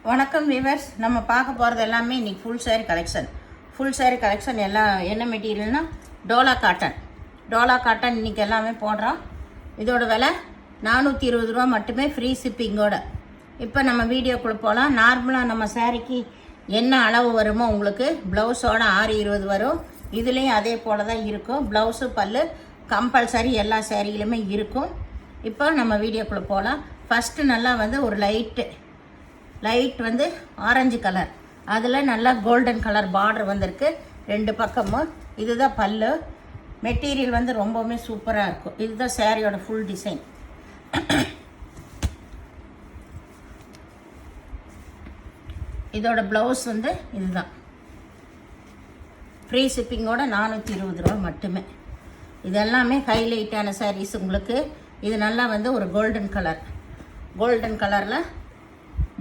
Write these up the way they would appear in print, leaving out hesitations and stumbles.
வணக்கம் வீவர்ஸ். நம்ம பார்க்க போகிறது எல்லாமே இன்றைக்கி ஃபுல் saree கலெக்ஷன் எல்லாம் என்ன மெட்டீரியல்னால் டோலா காட்டன் இன்றைக்கி எல்லாமே போடுறோம். இதோட விலை 420 ரூபா மட்டுமே, ஃப்ரீ ஷிப்பிங்கோட. இப்போ நம்ம வீடியோக்குள்ளே போகலாம். நார்மலாக நம்ம சாரீக்கு என்ன அளவு வருமோ உங்களுக்கு ப்ளவுஸோட 620 வரும். இதுலேயும் அதே போல் தான் இருக்கும். ப்ளவுஸு பல்லு கம்பல்சரி எல்லா சேரீலையுமே இருக்கும். இப்போ நம்ம வீடியோக்குள்ளே போகலாம். ஃபஸ்ட்டு நல்லா வந்து ஒரு லைட் வந்து ஆரஞ்சு கலர், அதில் நல்லா கோல்டன் கலர் பார்டர் வந்திருக்கு ரெண்டு பக்கமும். இதுதான் பல்லு. மெட்டீரியல் வந்து ரொம்பவுமே சூப்பராக இருக்கும். இதுதான் சேரீயோட ஃபுல் டிசைன். இதோட ப்ளவுஸ் வந்து இதுதான். ஃப்ரீ ஷிப்பிங்கோட 420 ரூபா மட்டுமே. இது எல்லாமே ஹைலைட்டான சாரீஸ் உங்களுக்கு. இது நல்லா வந்து ஒரு கோல்டன் கலரில்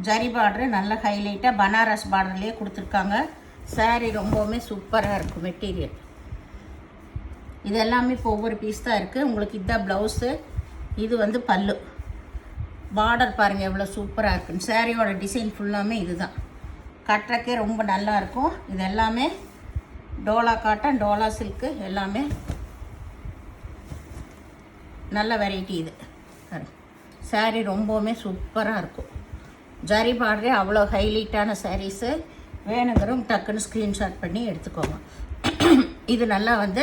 ஜரி பார்டரு நல்ல ஹைலைட்டாக பனாரஸ் பார்டர்லேயே கொடுத்துருக்காங்க. சாரீ ரொம்பவுமே சூப்பராக இருக்கும் மெட்டீரியல். இது எல்லாமே இப்போ ஒவ்வொரு பீஸ் தான் இருக்குது உங்களுக்கு. இதுதான் ப்ளவுஸு, இது வந்து பல்லு. பார்டர் பாருங்கள் எவ்வளோ சூப்பராக இருக்குன்னு. சாரியோட டிசைன் ஃபுல்லாமே இதுதான். கட்டுறக்கே ரொம்ப நல்லாயிருக்கும். இது எல்லாமே டோலா காட்டன், டோலா சில்க்கு எல்லாமே நல்ல வெரைட்டி. இது சாரீ ரொம்பவுமே சூப்பராக இருக்கும். ஜரி பார்டரே அவ்வளோ ஹைலைட்டான சாரீஸு. வேணுங்கிறவங்க டக்குன்னு ஸ்க்ரீன்ஷாட் பண்ணி எடுத்துக்கோங்க. இது நல்லா வந்து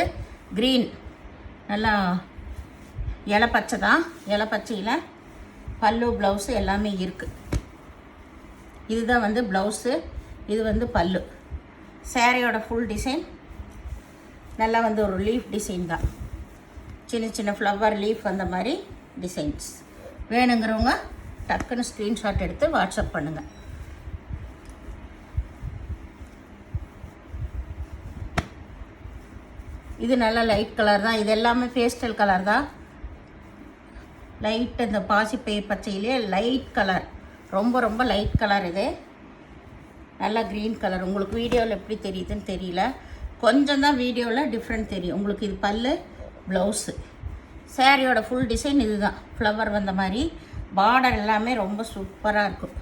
க்ரீன், நல்லா இலப்பச்சை தான். இலப்பச்சையில் பல்லு ப்ளவுஸு எல்லாமே இருக்குது. இதுதான் வந்து ப்ளவுஸு, இது வந்து பல்லு. சாரியோட ஃபுல் டிசைன் நல்லா வந்து ஒரு லீஃப் டிசைன் தான். சின்ன ஃப்ளவர் லீஃப் அந்த மாதிரி டிசைன்ஸ். வேணுங்கிறவங்க டக்குன்னு ஸ்க்ரீன்ஷாட் எடுத்து வாட்ஸ்அப் பண்ணுங்கள். இது நல்லா லைட் கலர் தான். இது எல்லாமே பேஸ்டல் கலர் தான். லைட் இந்த பாசிப்பயிர் பச்சையிலே லைட் கலர், ரொம்ப லைட் கலர். இது நல்லா க்ரீன் கலர். உங்களுக்கு வீடியோவில் எப்படி தெரியுதுன்னு தெரியல, கொஞ்சம் தான் வீடியோவில் டிஃப்ரெண்ட் தெரியும் உங்களுக்கு. இது பல்லு, ப்ளவுஸு. சாரியோட ஃபுல் டிசைன் இது தான். ஃப்ளவர் வந்த மாதிரி பார்டர் எல்லாமே ரொம்ப சூப்பராக இருக்கும்.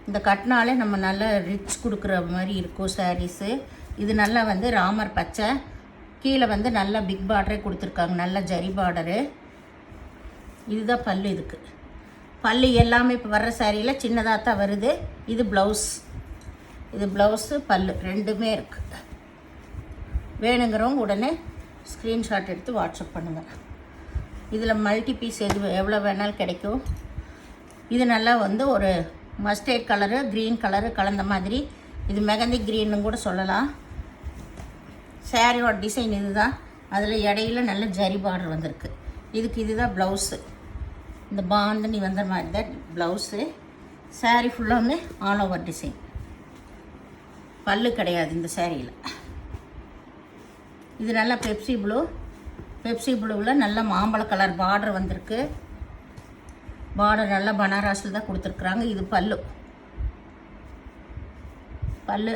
இந்த கட்டினாலே நம்ம நல்ல ரிச் கொடுக்குற மாதிரி இருக்கும் சாரீஸு. இது நல்லா வந்து ராமர் பச்சை, கீழே வந்து நல்லா பிக் பார்டரே கொடுத்துருக்காங்க, நல்ல ஜரி பார்டரு. இதுதான் பல்லு. இதுக்கு பல்லு எல்லாமே இப்போ வர்ற சாரியில் சின்னதாக தான் வருது. இது ப்ளவுஸ். இது ப்ளவுஸு பல்லு ரெண்டுமே இருக்குது. வேணுங்கிறவங்க உடனே ஸ்க்ரீன்ஷாட் எடுத்து வாட்ஸ்அப் பண்ணுங்கள். இதில் மல்டி பீஸ் எவ்வளோ வேணாலும் கிடைக்கும். இது நல்லா வந்து ஒரு மஸ்டர்ட் கலரு, க்ரீன் கலரு கலந்த மாதிரி. இது மெகந்தி க்ரீன்னு கூட சொல்லலாம். சாரியோட டிசைன் இது தான். அதில் இடையில நல்ல ஜரி பார்டர் வந்திருக்கு. இதுதான் ப்ளவுஸு. இந்த பாந்தனி வந்த மாதிரி தான் ப்ளவுஸு. சாரீ ஃபுல்லாமே ஆல் ஓவர் டிசைன். பல்லு கிடையாது இந்த சாரியில். இது நல்லா பெப்சி ப்ளூவில் நல்ல மாம்பழ கலர் பார்டர் வந்திருக்கு. பார்டர் நல்லா பனாரஸில் தான் கொடுத்துருக்குறாங்க. இது பல்லு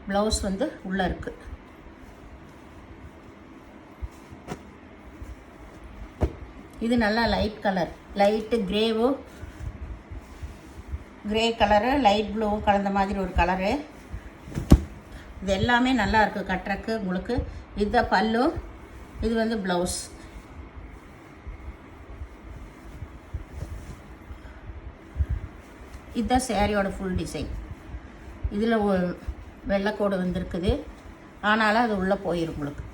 ப்ளவுஸ் வந்து உள்ளே இருக்குது. இது நல்லா light colour, light grey colour, light ப்ளூவும் கலந்த மாதிரி ஒரு கலரு. இது எல்லாமே நல்லா இருக்குது கட்டுறக்கு உங்களுக்கு. இதுதான் பல்லு, இது வந்து ப்ளவுஸ். இதுதான் சாரியோட ஃபுல் டிசைன். இதில் வெள்ளைக்கோடு வந்திருக்குது, ஆனாலும் அது உள்ளே போயிடும் உங்களுக்கு.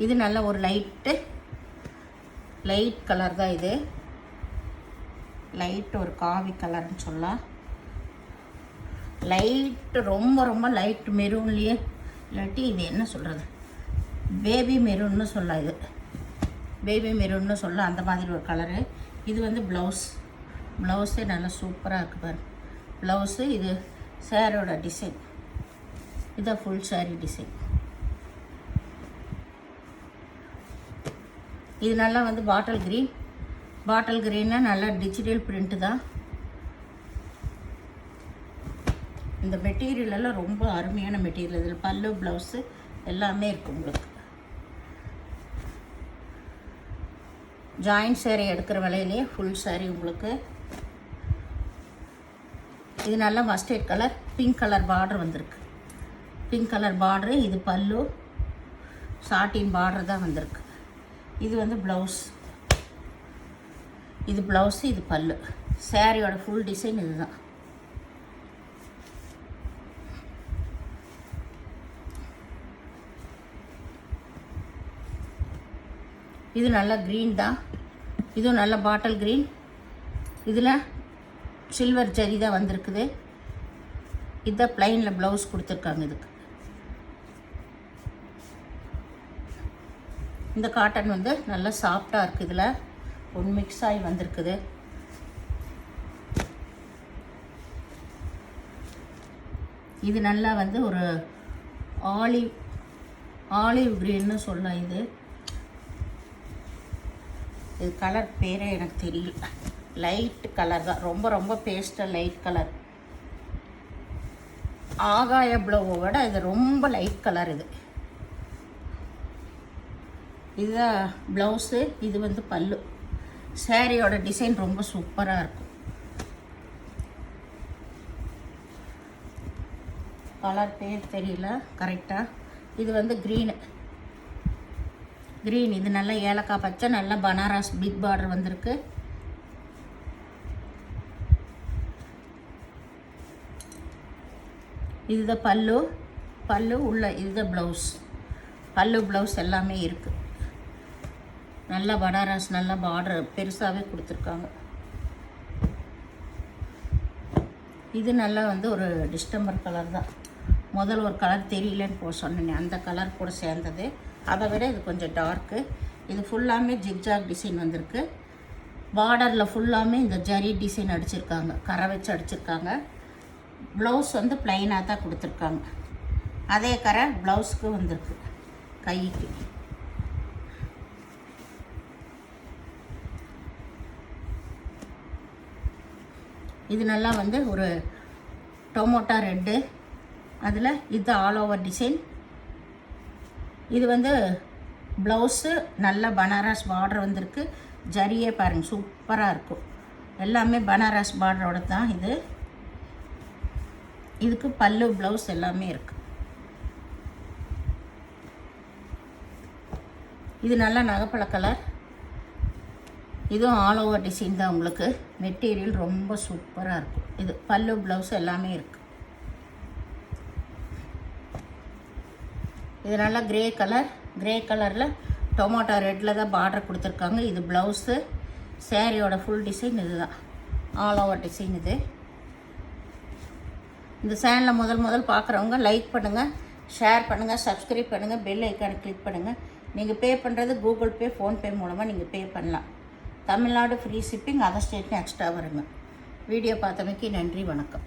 இது நல்ல ஒரு லைட் கலர் தான். இது லைட் ஒரு காவி கலர்னு சொல்லலாம். லைட்டு ரொம்ப லைட் மெரூன்லேயே, இல்லாட்டி இது என்ன சொல்கிறது, பேபி மெரூன்னு சொல்லலாம். இது பேபி மெரூன்னு சொல்லலாம், அந்த மாதிரி ஒரு கலரு. இது வந்து ப்ளவுஸே நல்லா சூப்பராக இருக்குது பாரு ப்ளவுஸு. இது சாரியோட டிசைன். இதுதான் ஃபுல் சாரி டிசைன். இது நல்லா வந்து பாட்டில் க்ரீன்னா நல்லா டிஜிட்டல் பிரிண்ட்டு தான். இந்த மெட்டீரியல் எல்லாம் ரொம்ப அருமையான மெட்டீரியல். இதில் பல்லு ப்ளவுஸு எல்லாமே இருக்குது உங்களுக்கு. ஜாயிண்ட் சேரீ எடுக்கிற விலையிலேயே ஃபுல் சேரீ உங்களுக்கு. இது நல்லா mustard colour, pink colour border வந்திருக்கு. பிங்க் கலர் பார்டரு, இது பல்லு, சாட்டின் பார்டர் தான் வந்திருக்கு. இது வந்து ப்ளவுஸ், இது ப்ளவுஸு, இது பல்லு. சேரீயோட ஃபுல் டிசைன் இதுதான். இது நல்ல க்ரீன் தான், இதுவும் நல்ல பாட்டில் க்ரீன். இதில் சில்வர் ஜரி தான் வந்திருக்குது. இதுதான் ப்ளைனில் ப்ளவுஸ் கொடுத்துருக்காங்க இதுக்கு. இந்த காட்டன் வந்து நல்லா சாஃப்டாக இருக்குது. இதில் ஒன்று மிக்ஸ் ஆகி வந்திருக்குது. இது நல்லா வந்து ஒரு ஆலிவ் க்ரீன்னு சொல்லலாம். இது கலர் பேரே எனக்கு தெரியல. லைட் கலர் தான், ரொம்ப ரொம்ப பேஸ்டல் லைட் கலர். ஆகாய ப்ளூவை விட இது ரொம்ப லைட் கலர். இதுதான் ப்ளவுஸு, இது வந்து பல்லு. சேரீயோட டிசைன் ரொம்ப சூப்பராக இருக்கும். கலர் பேர் தெரியல கரெக்டாக. இது வந்து க்ரீனு, இது நல்லா ஏலக்காய் பச்சை, நல்லா பனாரஸ் பிக் பார்டர் வந்திருக்கு. இதுதான் பல்லு உள்ள இதுதான் ப்ளவுஸ். பல்லு ப்ளவுஸ் எல்லாமே இருக்குது. நல்லா பனாரஸ், நல்லா பார்டர் பெருசாகவே கொடுத்துருக்காங்க. இது நல்லா வந்து ஒரு டிஸ்டம்பர் கலர் தான். முதல் ஒரு கலர் தெரியலன்னு சொன்னேன், அந்த கலர் கூட சேர்ந்தது. அதை விட இது கொஞ்சம் டார்க்கு. இது ஃபுல்லாமே ஜிக்ஜாக் டிசைன் வந்திருக்கு. பார்டரில் ஃபுல்லாமே இந்த ஜரி டிசைன் அடிச்சிருக்காங்க, கரை வச்சு அடிச்சிருக்காங்க. ப்ளவுஸ் வந்து ப்ளைனாக தான் கொடுத்துருக்காங்க. அதே கரை ப்ளவுஸ்க்கு வந்திருக்கு கைக்கு. இது நல்லா வந்து ஒரு டொமோட்டோ ரெட்டு, அதில் இது ஆல் ஓவர் டிசைன். இது வந்து ப்ளவுஸு நல்ல பனாரஸ் பார்டர் வந்திருக்கு. ஜரியே பாருங்கள் சூப்பராக இருக்கும். எல்லாமே பனாரஸ் பார்டரோட தான் இது. இதுக்கு பல்லு ப்ளவுஸ் எல்லாமே இருக்குது. இது நல்லா நகைப்பழ கலர். இதுவும் ஆல் ஓவர் டிசைன் தான் உங்களுக்கு. மெட்டீரியல் ரொம்ப சூப்பராக இருக்கும். இது பல்லு ப்ளவுஸ் எல்லாமே இருக்குது. இது நல்லா கிரே கலரில் டொமேட்டோ ரெட்டில் தான் பார்டர் கொடுத்துருக்காங்க. இது ப்ளவுஸு. சேரீயோட ஃபுல் டிசைன் இது தான், ஆல் ஓவர் டிசைன் இது. இந்த சேனலை முதல் பார்க்குறவங்க லைக் பண்ணுங்கள், ஷேர் பண்ணுங்கள், சப்ஸ்கிரைப் பண்ணுங்கள், பெல் ஐக்கானை கிளிக் பண்ணுங்கள். நீங்கள் பே பண்ணுறது கூகுள் பே, ஃபோன்பே மூலமாக நீங்கள் பே பண்ணலாம். தமிழ்நாடு ஃப்ரீ ஷிப்பிங், அதர் ஸ்டேட்டும் எக்ஸ்ட்ரா வருங்க. வீடியோ பார்த்தமைக்கு நன்றி, வணக்கம்.